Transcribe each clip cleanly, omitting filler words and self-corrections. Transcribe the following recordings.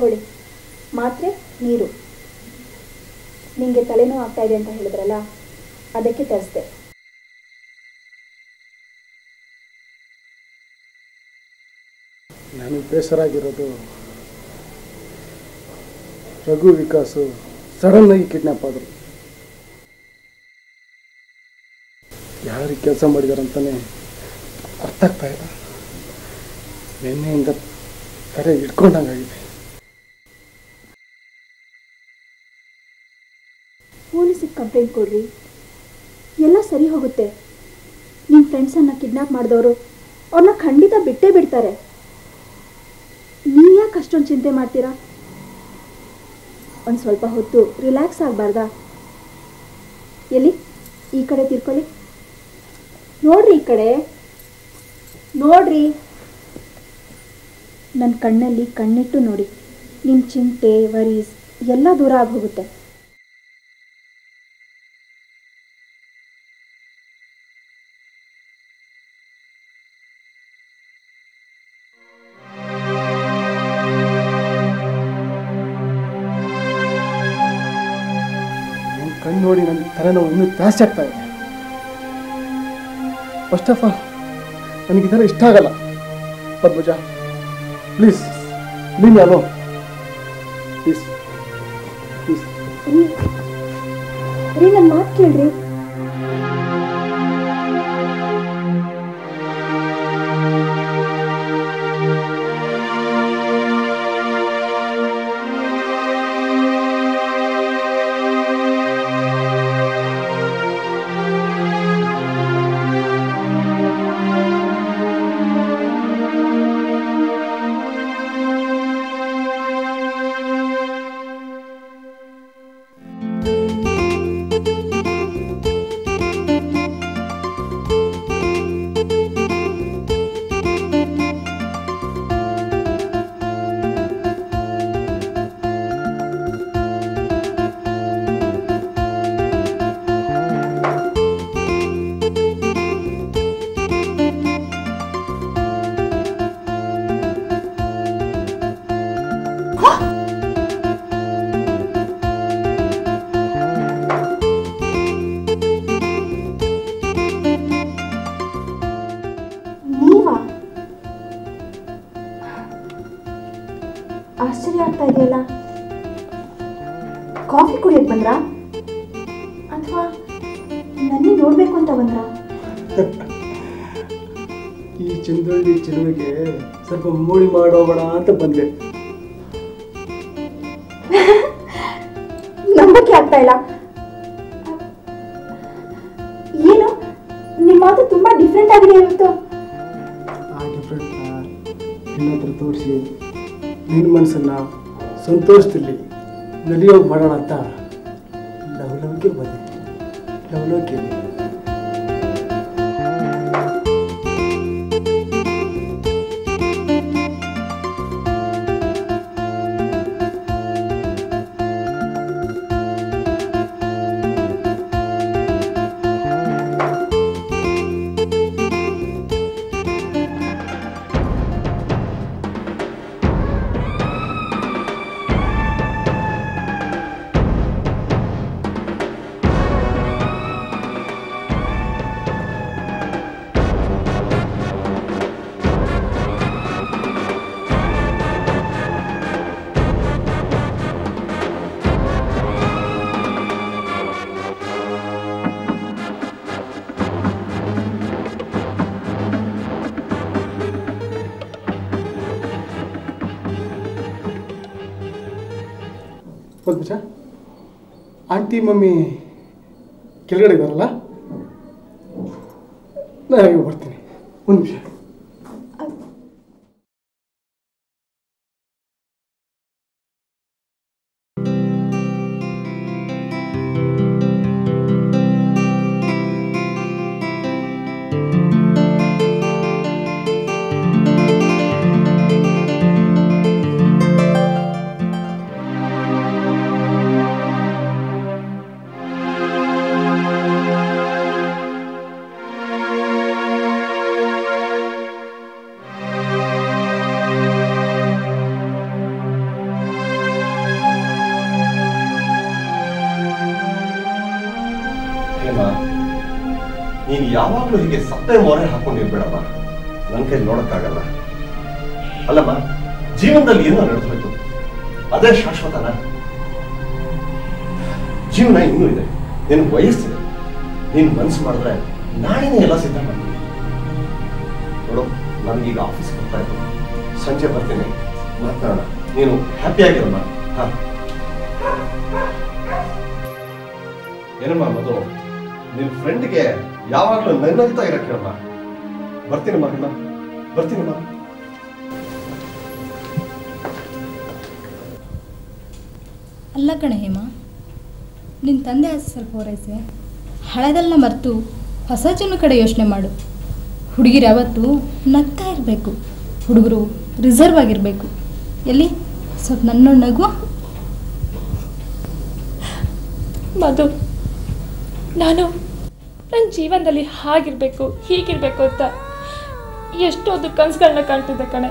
ತಗೊಳ್ಳಿ, ಮಾತ್ರೆ, ನೀರು. ನಿಮಗೆ ತಲೆನೋವು ಆಗ್ತಾ ಇದೆ ಅಂತ ಹೇಳಿದ್ರಲ್ಲ, ಅದಕ್ಕೆ ತರಿಸ್ದೆ. ನಾನು ಬೇಸರಾಗಿರೋದು ರಘು ವಿಕಾಸು ಸಡನ್ನಾಗಿ ಕಿಡ್ನಾಪ್ ಆದರು. ಯಾರಿಗೆ ಕೆಲಸ ಮಾಡಿದಾರಂತಾನೆ ಅರ್ಥ ಆಗ್ತಾ ಇಲ್ಲ. ನಿನ್ನೆಯಿಂದ ತಲೆ ಹಿಡ್ಕೊಂಡಂಗಾಗಿದೆ. ಪೊಲೀಸಿಗೆ ಕಂಪ್ಲೇಂಟ್ ಕೊಡ್ರಿ, ಎಲ್ಲ ಸರಿ ಹೋಗುತ್ತೆ. ನಿಮ್ಮ ಫ್ರೆಂಡ್ಸನ್ನು ಕಿಡ್ನಾಪ್ ಮಾಡಿದವರು ಅವ್ರನ್ನ ಖಂಡಿತ ಬಿಟ್ಟೇ ಬಿಡ್ತಾರೆ. ನೀವು ಯಾಕೆ ಅಷ್ಟೊಂದು ಚಿಂತೆ ಮಾಡ್ತೀರಾ? ಒಂದು ಸ್ವಲ್ಪ ಹೊತ್ತು ರಿಲ್ಯಾಕ್ಸ್ ಆಗಬಾರ್ದಾ? ಎಲ್ಲಿ ಈ ಕಡೆ ತಿರ್ಕೊಳ್ಳಿ. ನೋಡ್ರಿ, ಈ ಕಡೆ ನೋಡ್ರಿ. ನನ್ನ ಕಣ್ಣಲ್ಲಿ ಕಣ್ಣಿಟ್ಟು ನೋಡಿ. ನಿಮ್ಮ ಚಿಂತೆ, ವರೀಸ್ ಎಲ್ಲ ದೂರ ಆಗಿ ಹೋಗುತ್ತೆ. ಕಣ್ಣು ನೋಡಿ ನನ್ನ ತಲೆನೋವು ಇನ್ನೂ ಜಾಸ್ತಿ ಆಗ್ತಾ ಇದೆ. ಫಸ್ಟ್ ಆಫ್ ಆಲ್ ನನಗಿದೆಲ್ಲ ಇಷ್ಟ ಆಗಲ್ಲ. Padmaja, please leave me alone. Please please. ರೀ, ನನ್ನ ಮಾತು ಕೇಳ್ರಿ. ಆಶ್ಚರ್ಯ ಆಗ್ತಾ ಇದೆಯಲ್ಲ. ಕಾಫಿ ಕುಡಿಯಕ್ಕೆ ಬಂದ್ರಾ ಅಥವಾ ನನ್ನೇ ನೋಡ್ಬೇಕು ಅಂತ ಬಂದ್ರಾ? ಈ ಚಂದಳ್ಳಿ ಚೆಲುವಿಗೆ ಸ್ವಲ್ಪ ಮೂಳಿ ಮಾಡೋಣ ಅಂತ ಬಂದೆ. ನಂಬಕ್ಕೆ ಆಗ್ತಾ ಇಲ್ಲ. ಏನು ನಿಮ್ಮ ಮಾತು ತುಂಬಾ ಡಿಫ್ರೆಂಟ್ ಆಗಿದೆ ಇವತ್ತು. ಆ ಡಿಫ್ರೆಂಟ್ ನಿನ್ನತ್ರ ತೋರಿಸಿ ನಿನ್ನ ಮನಸ್ಸನ್ನ ಸಂತೋಷದಲ್ಲಿ ನಲಿಯೋಗಿ ಮಾಡೋಣ ಅಂತ ಲವಲವಿಕೆ ಬಂದೆ. ಲವಲವಿಕೆ ಪದ್ಮಜ, ಆಂಟಿ ಮಮ್ಮಿ ಕೆಳಗಡೆ ಇದ್ದಾರಲ್ಲ, ನಾನು ಬರ್ತೀನಿ. ಒಂದು ನಿಮಿಷ. ನೀನು ಯಾವಾಗಲೂ ಹೀಗೆ ಸಪ್ಪೆ ಮೊರೆ ಹಾಕೊಂಡಿರ್ಬೇಡಮ್ಮ. ನನ್ನ ಕೈ ನೋಡಕ್ಕಾಗಲ್ಲ. ಅಲ್ಲಮ್ಮ, ಜೀವನದಲ್ಲಿ ಏನೋ ನಡೆದೋಯ್ತು, ಅದೇ ಶಾಶ್ವತನ? ಜೀವನ ಇನ್ನೂ ಇದೆ, ನಿನ್ ವಯಸ್ಸಿದೆ. ನೀನು ಮನಸ್ಸು ಮಾಡಿದ್ರೆ ನಾಳೆನೇ ಎಲ್ಲ ಸಿದ್ಧ ಮಾಡ್ತೀನಿ. ನೋಡು, ನನಗೀಗ ಆಫೀಸ್ಗೆ ಹೋಗ್ತಾ ಇದ್ದೀನಿ, ಸಂಜೆ ಬರ್ತೀನಿ, ಮಾತನಾಡೋಣ. ನೀನು ಹ್ಯಾಪಿ ಆಗಿರಮ್ಮ. ಹಾ, ಏನಮ್ಮ ಮಧು, ನಿನ್ನ ಫ್ರೆಂಡ್ಗೆ ಯಾವಾಗಲೂ ನಗ್ನಗ್ತಾ ಇರಕ್ಕೆ ಹೇಳಮ್ಮ. ಬರ್ತೀನಮ್ಮ, ಬರ್ತೀನಮ್ಮ. ಅಲ್ಲ ಕಣೆ ಹೇಮ, ನಿನ್ನ ತಂದೆ ಆಸೆ ಸ್ವಲ್ಪ ಹೊರೈಸೆ. ಹಳೆದೆಲ್ಲ ಮರೆತು ಹೊಸ ಜನ ಕಡೆ ಯೋಚನೆ ಮಾಡು. ಹುಡುಗಿರು ಯಾವತ್ತೂ ನಗ್ತಾ ಇರಬೇಕು, ಹುಡುಗರು ರಿಸರ್ವ್ ಆಗಿರಬೇಕು. ಎಲ್ಲಿ ಸ್ವಲ್ಪ ನನ್ನ ನಗು. ಮಧು, ನಾನು ನನ್ನ ಜೀವನದಲ್ಲಿ ಹಾಗಿರಬೇಕು ಹೀಗಿರಬೇಕು ಅಂತ ಎಷ್ಟೊಂದು ಕನಸುಗಳನ್ನ ಕಾಣ್ತಿದ್ದೆ ಕಣೆ.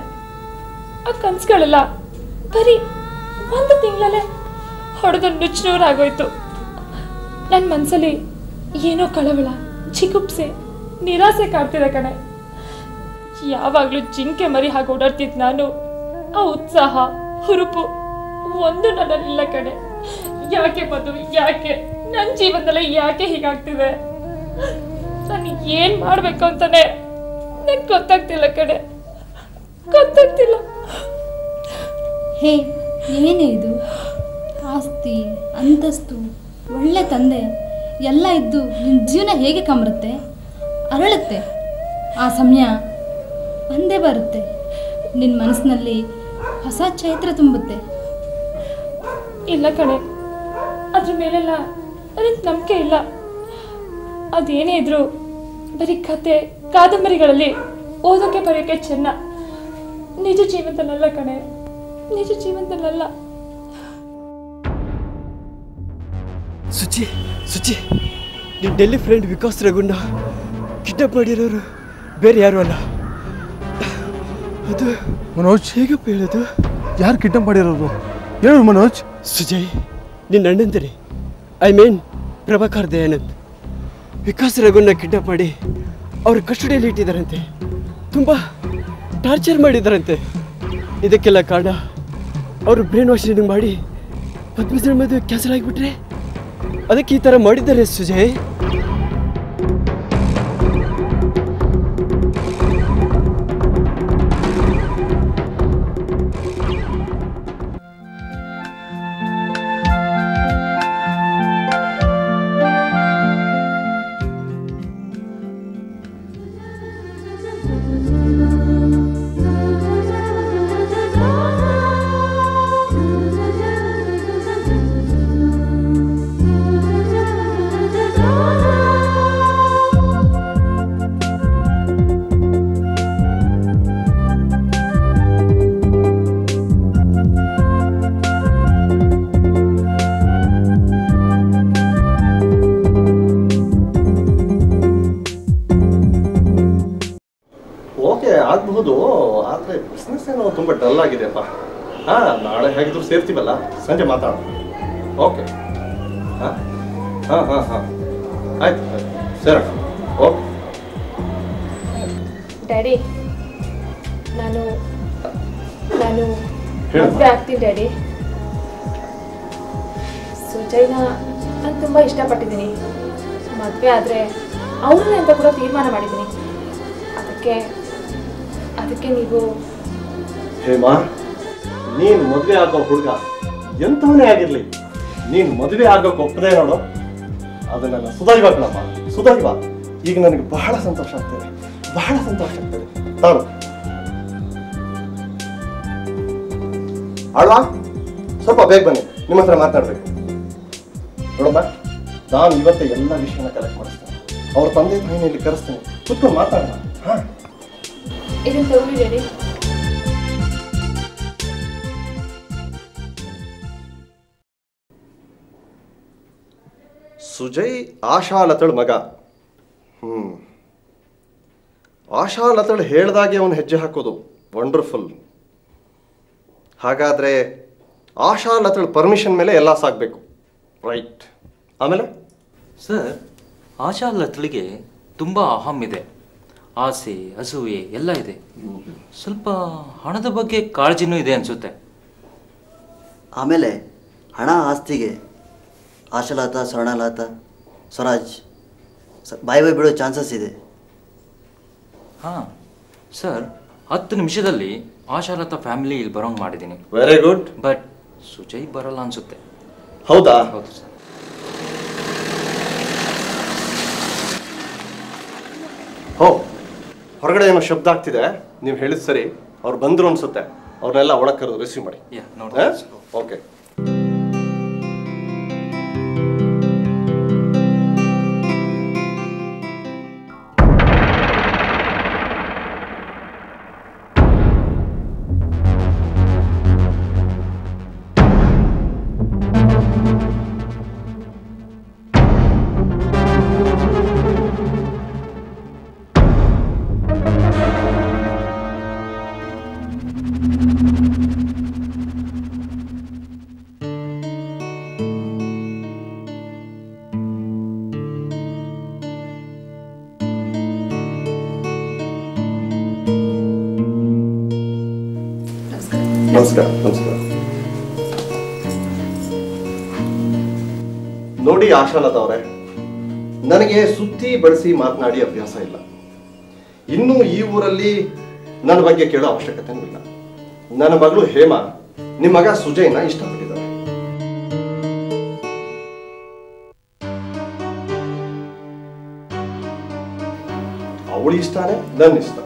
ಆ ಕನಸುಗಳೆಲ್ಲ ಬರೀ ಒಂದು ತಿಂಗಳಲ್ಲೇ ಹೊಡೆದು ನುಚ್ಚುನೂರಾಗೋಯ್ತು. ನನ್ನ ಮನಸ್ಸಲ್ಲಿ ಏನೋ ಕಳವಳ, ಚಿಗುಪ್ಸೆ, ನಿರಾಸೆ ಕಾಡ್ತಿದೆ ಕಣೆ. ಯಾವಾಗಲೂ ಜಿಂಕೆ ಮರಿ ಹಾಗೆ ಓಡಾಡ್ತಿದ್ದು ನಾನು, ಆ ಉತ್ಸಾಹ ಹುರುಪು ಒಂದು ನನ್ನಲ್ಲಿಲ್ಲ ಕಣೆ. ಯಾಕೆ ಮಧು, ಯಾಕೆ ನನ್ನ ಜೀವನದಲ್ಲೇ ಯಾಕೆ ಹೀಗಾಗ್ತಿದೆ? ನಾನು ಏನ್ ಮಾಡ್ಬೇಕು ಅಂತಾನೆ ನಂಗೆ ಗೊತ್ತಾಗ್ತಿಲ್ಲ ಕಣೆ, ಗೊತ್ತಾಗ್ತಿಲ್ಲ. ಹೇ, ಏನೇ ಇದು? ಆಸ್ತಿ, ಅಂತಸ್ತು, ಒಳ್ಳೆ ತಂದೆ ಎಲ್ಲ ಇದ್ದು ನಿನ್ನ ಜೀವನ ಹೇಗೆ ಕಮರುತ್ತೆ, ಅರಳುತ್ತೆ. ಆ ಸಮಯ ಬಂದೇ ಬರುತ್ತೆ, ನಿನ್ನ ಮನಸ್ಸಿನಲ್ಲಿ ಹೊಸ ಚೈತ್ರ ತುಂಬುತ್ತೆ. ಇಲ್ಲ ಕಣೆ, ಅದ್ರ ಮೇಲೆಲ್ಲ ನನಗೆ ನಂಬಿಕೆ ಇಲ್ಲ. ಅದೇನೇ ಇದ್ರು ಬರೀ ಕತೆ ಕಾದಂಬರಿಗಳಲ್ಲಿ ಓದೋಕೆ ಬರೆಯೋಕೆ ಚೆನ್ನ, ನಿಜ ಜೀವನದಲ್ಲ ಕಣೆ, ನಿಜ ಜೀವನದಲ್ಲ. ಸುಚಿ, ನಿನ್ನ ಡೆಲ್ಲಿ ಫ್ರೆಂಡ್ ವಿಕಾಸ್ ರಘುನ ಕಿಡ್ನಾಪ್ ಮಾಡಿರೋರು ಬೇರೆ ಯಾರು ಅಲ್ಲ. ಅದು ಮನೋಜ್. ಹೇಗಪ್ಪ ಹೇಳೋದು? ಯಾರು ಕಿಡ್ನಾಪ್ ಮಾಡಿರೋದು? ಹೇಳು ಮನೋಜ್. ಸುಜಯ್, ನಿನ್ನ ಅಣ್ಣಂದಿರಿ, ಐ ಮೀನ್ ಪ್ರಭಾಕರ್ ದಯಾನಂದ್, ವಿಕಾಸ್ ರಘುನ ಕಿಡ್ನಾಪ್ ಮಾಡಿ ಅವ್ರ ಕಸ್ಟಡಿಯಲ್ಲಿ ಇಟ್ಟಿದ್ದಾರಂತೆ. ತುಂಬ ಟಾರ್ಚರ್ ಮಾಡಿದ್ದಾರಂತೆ. ಇದಕ್ಕೆಲ್ಲ ಕಾರಣ ಅವರು ಬ್ರೈನ್ ವಾಷಿಂಗ್ ಮಾಡಿ ಪದ್ಮಜನ ಮದುವೆ ಕ್ಯಾನ್ಸಲ್ ಆಗಿಬಿಟ್ರೆ ಅದಕ್ಕೆ ಈ ಥರ ಮಾಡಿದ್ದಾರೆ ಸುಜಯ್. ಆಗ್ಬಹುದು, ಆದರೆ ಬಿಸ್ನೆಸ್ ಏನೋ ತುಂಬ ಡಲ್ ಆಗಿದೆಯಪ್ಪ. ನಾಳೆ ಹೇಗಿದ್ರು ಸೇರ್ತೀವಲ್ಲ, ಸಂಜೆ ಮಾತಾಡೋಣ. ಓಕೆ, ಆಯ್ತು ಸೇರೋಣ. ಓಕೆ ಡ್ಯಾಡಿ, ನಾನು ಮದುವೆ ಆಗ್ತೀನಿ ಡ್ಯಾಡಿ. ಸುಜಯ್ನ ನಾನು ತುಂಬ ಇಷ್ಟಪಟ್ಟಿದ್ದೀನಿ. ಮದುವೆ ಆದರೆ ಅವ್ರನ್ನೇ ಅಂತ ಕೂಡ ತೀರ್ಮಾನ ಮಾಡಿದ್ದೀನಿ. ಅದಕ್ಕೆ ನೀವು ಹೇಮಾ, ನೀನು ಮದುವೆ ಆಗೋ ಹುಡುಗ ಎಂಥವನೇ ಆಗಿರಲಿ, ನೀನು ಮದುವೆ ಆಗೋಕೆ ಒಪ್ಪದೆ ನೋಡು, ಅದು ನನ್ನ ಸುಧಾರಿವಾಗ್ಲಮ್ಮ, ಸುಧಾರಿವಾ. ಈಗ ನನಗೆ ಬಹಳ ಸಂತೋಷ ಆಗ್ತದೆ, ಬಹಳ ಸಂತೋಷ ಆಗ್ತದೆ. ತಾನು ಅಲ್ವಾ, ಸ್ವಲ್ಪ ಬೇಗ ಬನ್ನಿ, ನಿಮ್ಮ ಹತ್ರ ಮಾತನಾಡ್ಬೇಕು. ನೋಡಮ್ಮ, ನಾನು ಇವತ್ತೇ ಎಲ್ಲ ವಿಷಯನ ಕಲೆಕ್ಟ್ ಮಾಡಿಸ್ತೇನೆ, ಅವ್ರ ತಂದೆ ತಾಯಿನಲ್ಲಿ ಕರೆಸ್ತೇನೆ, ಕುತ್ಕೊಂಡು ಮಾತಾಡೋಣ. ಇದನ್ನು ತಗೊಳ್ಳಿ ಡ್ಯಾಡಿ. ಸುಜಯ್ ಆಶಾಲತಳ ಮಗ. ಆಶಾಲತಳು ಹೇಳ್ದಾಗೆ ಅವನು ಹೆಜ್ಜೆ ಹಾಕೋದು ವಂಡರ್ಫುಲ್. ಹಾಗಾದರೆ ಆಶಾಲತಳ ಪರ್ಮಿಷನ್ ಮೇಲೆ ಎಲ್ಲ ಸಾಗಬೇಕು, ರೈಟ್? ಆಮೇಲೆ ಸರ್, ಆಶಾಲತಳಿಗೆ ತುಂಬ ಅಹಂ ಇದೆ, ಆಸೆ ಅಸೂಯೆ ಎಲ್ಲ ಇದೆ. ಸ್ವಲ್ಪ ಹಣದ ಬಗ್ಗೆ ಕಾಳಜಿನೂ ಇದೆ ಅನಿಸುತ್ತೆ. ಆಮೇಲೆ ಹಣ ಆಸ್ತಿಗೆ ಆಶಾಲತಾ, ಸ್ವರ್ಣಲತಾ, ಸ್ವರಾಜ್ ಬಾಯಿ ಬಾಯಿ ಬಿಡೋ ಚಾನ್ಸಸ್ ಇದೆ. ಹಾಂ ಸರ್, 10 ನಿಮಿಷದಲ್ಲಿ ಆಶಾಲತಾ ಫ್ಯಾಮಿಲಿ ಇಲ್ಲಿ ಬರೋಂಗೆ ಮಾಡಿದ್ದೀನಿ. Very good. ಬಟ್ ಸುಜಯ್ ಬರಲ್ಲ ಅನಿಸುತ್ತೆ. ಹೌದಾ? ಹೌದು ಸರ್. ಹೊರಗಡೆ ಏನೋ ಶಬ್ದ ಆಗ್ತಿದೆ, ನೀವು ಹೇಳಿದ ಸರಿ. ಅವ್ರು ಬಂದರು ಅನ್ಸುತ್ತೆ. ಅವ್ರನ್ನೆಲ್ಲ ಒಳಗೆ ಕರೆದು ರಿಸೀವ್ ಮಾಡಿ. ಓಕೆ. ನಮಸ್ಕಾರ. ನಮಸ್ಕಾರ. ನೋಡಿ ಆಶಾಲತಾ ಅವರೇ, ನನಗೆ ಸುತ್ತಿ ಬಳಸಿ ಮಾತನಾಡಿ ಅಭ್ಯಾಸ ಇಲ್ಲ. ಇನ್ನು ಈ ಊರಲ್ಲಿ ನನ್ನ ಬಗ್ಗೆ ಕೇಳೋ ಅವಶ್ಯಕತೆನೂ ಇಲ್ಲ. ನನ್ನ ಮಗಳು ಹೇಮಾ ನಿಮ್ಮ ಮಗ ಸುಜಯ್ನ ಇಷ್ಟಪಟ್ಟಿದ್ದಾರೆ. ಅವಳ ಇಷ್ಟನೇ ನನ್ನ ಇಷ್ಟ.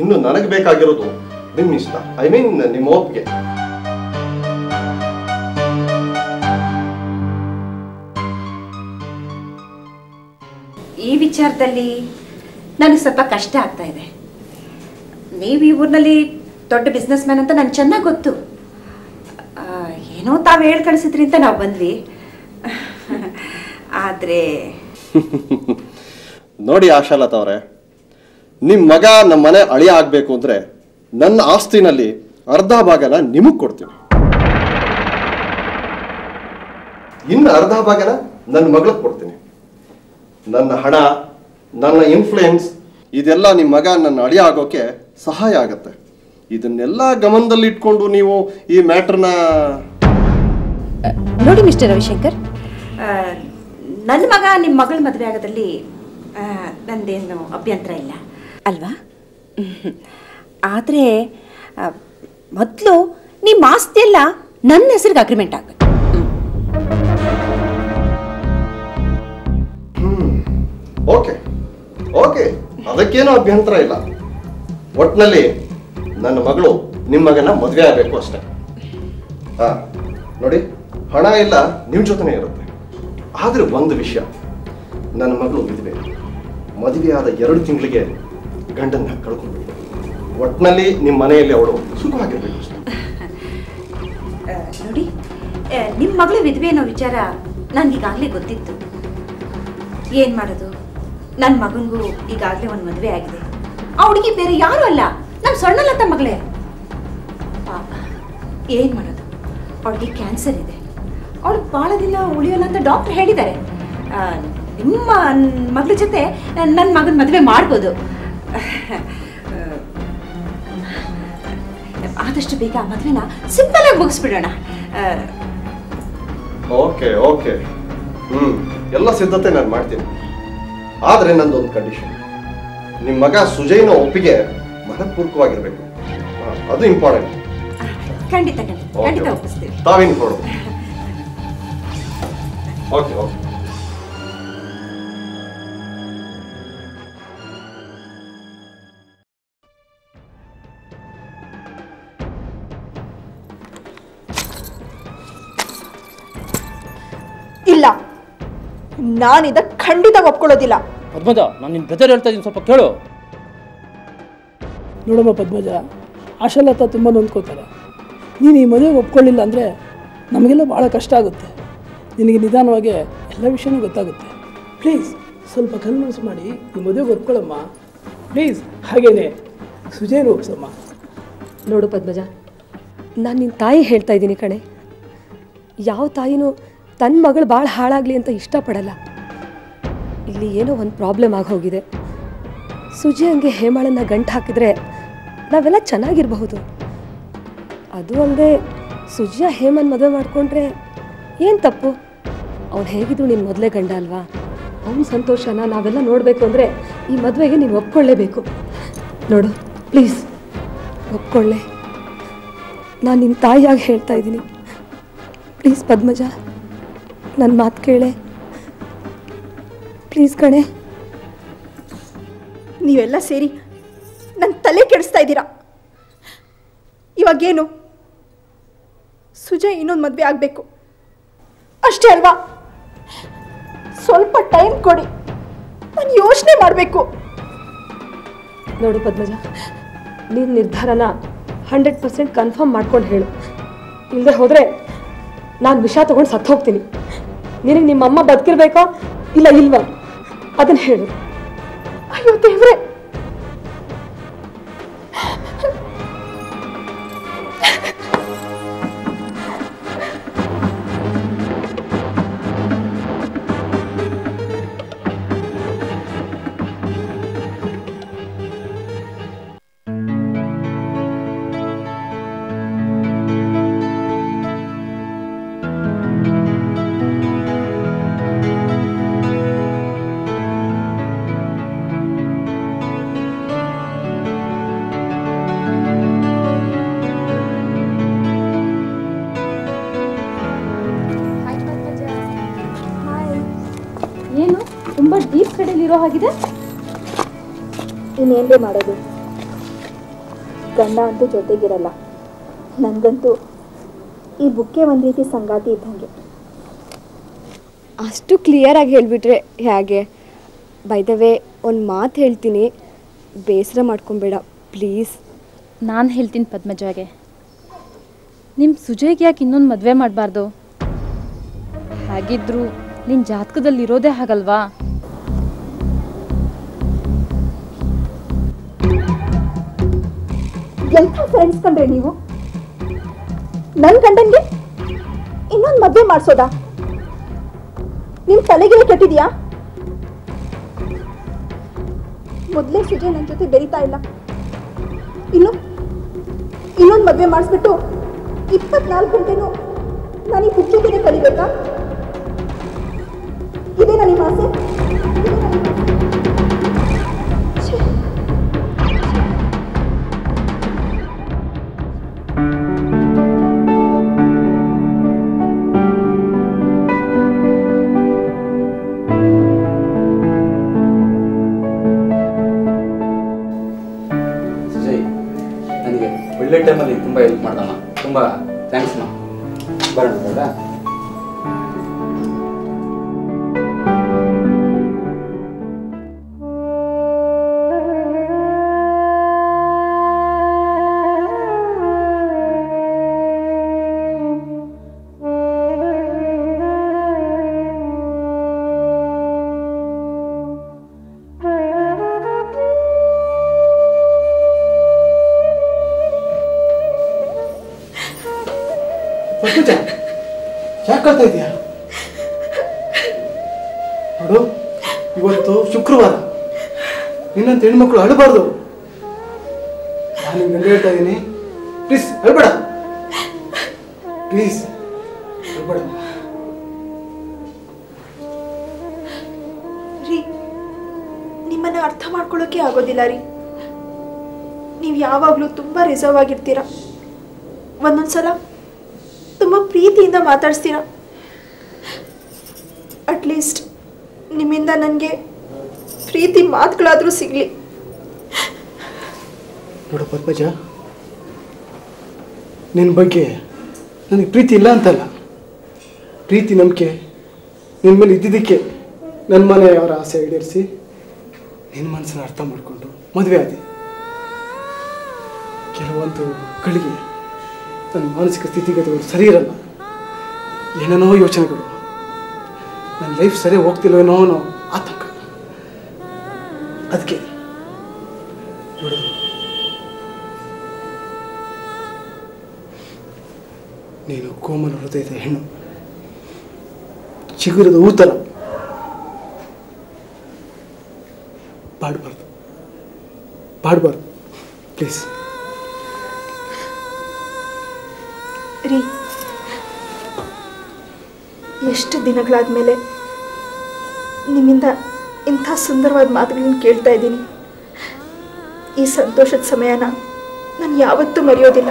ಇನ್ನು ನನಗೆ ಬೇಕಾಗಿರೋದು ನಿಮ್ಮ ಇಷ್ಟ. ಐ ಮೀನ್ ನಿಮ್ಮ ಒಪ್ಪಿಗೆ. ಈ ವಿಚಾರದಲ್ಲಿ ನನಗೆ ಸ್ವಲ್ಪ ಕಷ್ಟ ಆಗ್ತಾ ಇದೆ. ನೀವು ಈ ಊರಿನಲ್ಲಿ ದೊಡ್ಡ ಬಿಸ್ನೆಸ್ ಮ್ಯಾನ್ ಅಂತ ನನಗೆ ಚೆನ್ನಾಗಿ ಗೊತ್ತು. ಏನೋ ತಾವು ಹೇಳಿ ಕಳಿಸಿದ್ರಿ ಅಂತ ನಾವು ಬಂದ್ವಿ. ಆದರೆ ನೋಡಿ ಆಶಾಲತಾ ಅವರೇ, ನಿಮ್ಮ ಮಗ ನಮ್ಮ ಮನೆ ಅಳಿಯ ಆಗಬೇಕು ಅಂದರೆ ನನ್ನ ಆಸ್ತಿನಲ್ಲಿ ಅರ್ಧ ಭಾಗನ ನಿಮಗೆ ಕೊಡ್ತೀನಿ, ಇನ್ನು ಅರ್ಧ ಭಾಗನ ನನ್ನ ಮಗಳಿಗೆ ಕೊಡ್ತೀನಿ. ನನ್ನ ಹಣ, ನನ್ನ ಇನ್ಫ್ಲೂಯೆನ್ಸ್ ಇದೆಲ್ಲ ನಿಮ್ಮ ಮಗ ನನ್ನ ಅಳಿಯ ಆಗೋಕೆ ಸಹಾಯ ಆಗತ್ತೆ. ಇದನ್ನೆಲ್ಲ ಗಮನದಲ್ಲಿ ಇಟ್ಕೊಂಡು ನೀವು ಈ ಮ್ಯಾಟ್ರನ್ನ ನೋಡಿ ಮಿಸ್ಟರ್ ರವಿಶಂಕರ್, ನನ್ನ ಮಗ ನಿಮ್ಮ ಮಗಳ ಮದುವೆ ಆಗೋದ್ರಲ್ಲಿ ನಂದೇನು ಅಭ್ಯಂತರ ಇಲ್ಲ ಅಲ್ವಾ? ಆದರೆ ಮೊದಲು ನಿಮ್ಮ ಆಸ್ತಿ ಎಲ್ಲ ನನ್ನ ಹೆಸರಿಗೆ ಅಗ್ರಿಮೆಂಟ್ ಆಗಬೇಕು. ಓಕೆ ಓಕೆ, ಅದಕ್ಕೇನೋ ಅಭ್ಯಂತರ ಇಲ್ಲ. ಒಟ್ಟಿನಲ್ಲಿ ನನ್ನ ಮಗಳು ನಿಮ್ಮ ಮಗನ ಮದುವೆ ಆಗಬೇಕು ಅಷ್ಟೇ. ನೋಡಿ, ಹಣ ಎಲ್ಲ ನಿಮ್ಮ ಜೊತೆನೇ ಇರುತ್ತೆ. ಆದರೆ ಒಂದು ವಿಷಯ, ನನ್ನ ಮಗಳು ಮದುವೆ ಆದ 2 ತಿಂಗಳಿಗೆ ಗಂಡನ್ನ ಕಳ್ಕೊಂಡ್ಬಿಟ್ಟು, ಒಟ್ಟಿನಲ್ಲಿ ನಿಮ್ಮ ಮನೆಯಲ್ಲಿ ಅವಳು ಸುಖವಾಗಿರ್ಬೇಕು ಅಷ್ಟೇ. ನೋಡಿ, ನಿಮ್ಮ ಮಗಳು ವಿಧವೆ ಅನ್ನೋ ವಿಚಾರ ನನಗೀಗಾಗಲೇ ಗೊತ್ತಿತ್ತು. ಏನು ಮಾಡೋದು, ನನ್ನ ಮಗನಿಗೂ ಈಗಾಗಲೇ ಒಂದು ಮದುವೆ ಆಗಿದೆ. ಆ ಹುಡುಗಿ ಬೇರೆ ಯಾರೂ ಅಲ್ಲ, ನಮ್ಮ ಸ್ವರ್ಣಲತಾ ಮಗಳೇ. ಪಾಪ, ಏನು ಮಾಡೋದು, ಅವಳಿಗೆ ಕ್ಯಾನ್ಸರ್ ಇದೆ. ಅವಳು ಭಾಳ ದಿನ ಉಳಿಯೋಲ್ಲ ಅಂತ ಡಾಕ್ಟರ್ ಹೇಳಿದ್ದಾರೆ. ನಿಮ್ಮ ಮಗಳ ಜೊತೆ ನನ್ನ ಮಗನ ಮದುವೆ ಮಾಡ್ಬೋದು. ಆದಷ್ಟು ಬೇಗ ಆ ಮದುವೆನ ಸಿಂಪಲ್ ಆಗಿ ಮುಗಿಸ್ಬಿಡೋಣ. ಓಕೆ ಓಕೆ, ಎಲ್ಲ ಸಿದ್ಧತೆ ನಾನು ಮಾಡ್ತೀನಿ. ಆದರೆ ನಂದೊಂದು ಕಂಡೀಷನ್, ನಿಮ್ಮ ಮಗ ಸುಜಯ್ನ ಒಪ್ಪಿಗೆ ಮನಪೂರ್ವಕವಾಗಿರ್ಬೇಕು. ಅದು ಇಂಪಾರ್ಟೆಂಟ್. ಖಂಡಿತ ಖಂಡಿತ ಖಂಡಿತ ಒಪ್ಪಿಸ್ತೀವಿ. ತಾವೇನು ನೋಡು. Okay okay. ಇಲ್ಲ, ನಾನಿದ ಖಂಡಿತ ಒಪ್ಕೊಳ್ಳೋದಿಲ್ಲ. ಪದ್ಮಜ, ನಾನು ನಿನ್ನ ಬೆದರ್ ಹೇಳ್ತಾ ಇದ್ದೀನಿ, ಸ್ವಲ್ಪ ಕೇಳು. ನೋಡಮ್ಮ ಪದ್ಮಜ, ಆಶಾಲತಾ ತುಂಬ ನೊಂದ್ಕೋತಾರೆ. ನೀನು ಈ ಮದುವೆಗೆ ಒಪ್ಕೊಳ್ಳಿಲ್ಲ ಅಂದರೆ ನಮಗೆಲ್ಲ ಭಾಳ ಕಷ್ಟ ಆಗುತ್ತೆ. ನಿನಗೆ ನಿಧಾನವಾಗಿ ಎಲ್ಲ ವಿಷಯನೂ ಗೊತ್ತಾಗುತ್ತೆ. ಪ್ಲೀಸ್ ಸ್ವಲ್ಪ ಕನ್ವಿನ್ಸ್ ಮಾಡಿ ಈ ಮದುವೆಗೆ ಒಪ್ಕೊಳ್ಳಮ್ಮ ಪ್ಲೀಸ್. ಹಾಗೇನೆ ಸುಜಯ್ನ ಒಪ್ಸಮ್ಮ. ನೋಡು ಪದ್ಮಜ, ನಾನು ನಿನ್ನ ತಾಯಿ ಹೇಳ್ತಾ ಇದ್ದೀನಿ ಕಣೆ. ಯಾವ ತಾಯಿನೂ ತನ್ನ ಮಗಳು ಭಾಳ ಹಾಳಾಗಲಿ ಅಂತ ಇಷ್ಟಪಡಲ್ಲ. ಇಲ್ಲಿ ಏನೋ ಒಂದು ಪ್ರಾಬ್ಲಮ್ ಆಗೋಗಿದೆ. ಸುಜಿ ಹಂಗೆ ಹೇಮಾಳನ್ನ ಗಂಟು ಹಾಕಿದ್ರೆ ನಾವೆಲ್ಲ ಚೆನ್ನಾಗಿರಬಹುದು. ಅದು ಅಲ್ಲದೆ ಸುಜಿಯ ಹೇಮನ್ ಮದುವೆ ಮಾಡಿಕೊಂಡ್ರೆ ಏನು ತಪ್ಪು? ಅವ್ನು ಹೇಗಿದ್ರು ನೀನು ಮೊದಲೇ ಗಂಡ ಅಲ್ವಾ? ಅವನ ಸಂತೋಷನ ನಾವೆಲ್ಲ ನೋಡಬೇಕು ಅಂದರೆ ಈ ಮದುವೆಗೆ ನೀನು ಒಪ್ಕೊಳ್ಳೇಬೇಕು. ನೋಡು ಪ್ಲೀಸ್ ಒಪ್ಕೊಳ್ಳೆ. ನಾನು ನಿನ್ನ ತಾಯಿಯಾಗಿ ಹೇಳ್ತಾ ಇದ್ದೀನಿ. ಪ್ಲೀಸ್ ಪದ್ಮಜ, ನನ್ನ ಮಾತು ಕೇಳೆ ಪ್ಲೀಸ್ ಕಣೆ. ನೀವೆಲ್ಲ ಸೇರಿ ನನ್ನ ತಲೆ ಕೆಡಿಸ್ತಾ ಇದ್ದೀರಾ. ಇವಾಗೇನು? ಸುಜಯ್ ಇನ್ನೊಂದು ಮದುವೆ ಆಗಬೇಕು ಅಷ್ಟೇ ಅಲ್ವಾ? ಸ್ವಲ್ಪ ಟೈಮ್ ಕೊಡಿ, ನಾನು ಯೋಚನೆ ಮಾಡಬೇಕು. ನೋಡು ಪದ್ಮಜ, ನೀನು ನಿರ್ಧಾರನ 100% ಕನ್ಫರ್ಮ್ ಮಾಡ್ಕೊಂಡು ಹೇಳು. ಇಲ್ಲದೆ ಹೋದರೆ ನಾನು ವಿಷ ತೊಗೊಂಡು ಸತ್ತು ಹೋಗ್ತೀನಿ. ನಿನಗೆ ನಿಮ್ಮಮ್ಮ ಬದುಕಿರ್ಬೇಕೋ ಇಲ್ಲ ಇಲ್ವಾ ಅದನ್ನು ಹೇಳು. ಅಯ್ಯೋ ದೇವ್ರೆ, ಏನು ತುಂಬ ಡೀಪ್ ಕಡೆಯಲ್ಲಿರೋ ಹಾಗಿದೆ? ಇನ್ನೇನೇ ಮಾಡೋದು, ಗಂಡ ಅಂತೂ ಜೊತೆಗಿರಲ್ಲ. ನನಗಂತೂ ಈ ಬುಕ್ಕೆ ಒಂದು ರೀತಿ ಸಂಗಾತಿ ಇದ್ದಂಗೆ. ಅಷ್ಟು ಕ್ಲಿಯರಾಗಿ ಹೇಳಿಬಿಟ್ರೆ ಹೇಗೆ? ಬೈ ದ ವೇ ಒಂದು ಮಾತು ಹೇಳ್ತೀನಿ, ಬೇಸರ ಮಾಡ್ಕೊಬೇಡ ಪ್ಲೀಸ್. ನಾನು ಹೇಳ್ತೀನಿ ಪದ್ಮಜಾಗೆ, ನಿಮ್ಮ ಸುಜಯ್ಗೆ ಯಾಕೆ ಇನ್ನೊಂದು ಮದುವೆ ಮಾಡಬಾರ್ದು? ಹಾಗಿದ್ರು ನಿನ್ನ ಜಾತಕದಲ್ಲಿ ಇರೋದೇ ಹಾಗಲ್ವಾ? ಎಂಥ ಫ್ರೆಂಡ್ಸ್ ಕಂಡ್ರೆ ನೀವು. ನನ್ನ ಗಂಡನ್ಗೆ ಇನ್ನೊಂದು ಮದುವೆ ಮಾಡಿಸೋದಾ? ನಿಮ್ ತಲೆಗೆ ಕಟ್ಟಿದ್ಯಾ? ಮೊದಲೇ ಸುಜಯ್ ನನ್ನ ಜೊತೆ ಬೆರೀತಾ ಇಲ್ಲ, ಇನ್ನೊಂದು ಮದುವೆ ಮಾಡಿಸ್ಬಿಟ್ಟು 24 ಗಂಟೆನೂ ನಾನು ಈ ಹುಚ್ಚು ಜೊತೆ ಕಲಿಬೇಕಾ? ಇದೇನಾ ನಿಮ್ಮ ಆಸೆ? ಸುಜಯ್, ನನಗೆ ಒಳ್ಳೆ ಟೈಮಲ್ಲಿ ತುಂಬ ಹೆಲ್ಪ್ ಮಾಡ್ದಮ್ಮ. ತುಂಬ ಥ್ಯಾಂಕ್ಸ್ ಮಾ. ಬರೋಣ ಬೇಡ? ಯಾಕೆ ಕಳ್ತಾ ಇದೀಯಾ? ನೋಡು, ಇವತ್ತು ಶುಕ್ರವಾರ, ನಿನ್ನಂತ ಹೆಣ್ಮಕ್ಳು ಅಳಬಾರ್ದು. ನಾನು ನಿಮ್ಗೆ ಗಂಡ ಹೇಳ್ತಾ ಇದ್ದೀನಿ, ಪ್ಲೀಸ್ ಅಳ್ಬೇಡ, ಪ್ಲೀಸ್ ಅಳ್ಬೇಡ. ರೀ, ನಿಮ್ಮನ್ನ ಅರ್ಥ ಮಾಡ್ಕೊಳ್ಳೋಕೆ ಆಗೋದಿಲ್ಲ ರೀ. ನೀವು ಯಾವಾಗಲೂ ತುಂಬಾ ರಿಸರ್ವ್ ಆಗಿರ್ತೀರ. ಒಂದೊಂದ್ಸಲ ತುಂಬ ಪ್ರೀತಿಯಿಂದ ಮಾತಾಡ್ಸ್ತೀರಾ. ಅಟ್ಲೀಸ್ಟ್ ನಿಮ್ಮಿಂದ ನನಗೆ ಪ್ರೀತಿ ಮಾತುಗಳಾದರೂ ಸಿಗಲಿ. ನೋಡು ಪದ್ಮಜ, ನಿನ್ನ ಬಗ್ಗೆ ನನಗೆ ಪ್ರೀತಿ ಇಲ್ಲ ಅಂತಲ್ಲ, ಪ್ರೀತಿ ನಂಬಿಕೆ ನಿನ್ನ ಮೇಲೆ ಇದ್ದಿದ್ದಕ್ಕೆ ನನ್ನ ಮನೆಯವರ ಆಸೆ ಈಡೇರಿಸಿ ನಿನ್ನ ಮನಸ್ಸನ್ನು ಅರ್ಥ ಮಾಡಿಕೊಂಡು ಮದುವೆ ಆದೆ. ಕೆಲವೊಂದು ಗಳಿಗೆ ನನ್ನ ಮಾನಸಿಕ ಸ್ಥಿತಿಗತಿಗಳು ಸರಿ ಇರಲ್ಲ, ಏನೇನೋ ಯೋಚನೆಗಳು, ನನ್ನ ಲೈಫ್ ಸರಿ ಹೋಗ್ತಿಲ್ವೇನೋ ಅನ್ನೋ ಆತಂಕ. ಅದಕ್ಕೆ ನೋಡು, ನೀನು ಕೋಮಲ ಹೃದಯದ ಹೆಣ್ಣು, ಚಿಗುರದ ಹೂತರ. ಪಾಡಬಾರ್ದು ಪ್ಲೀಸ್. ರೀ, ಎಷ್ಟು ದಿನಗಳಾದಮೇಲೆ ನಿಮ್ಮಿಂದ ಇಂಥ ಸುಂದರವಾದ ಮಾತುಗಳನ್ನ ಕೇಳ್ತಾ ಇದ್ದೀನಿ. ಈ ಸಂತೋಷದ ಸಮಯನ ನಾನು ಯಾವತ್ತೂ ಮರೆಯೋದಿಲ್ಲ.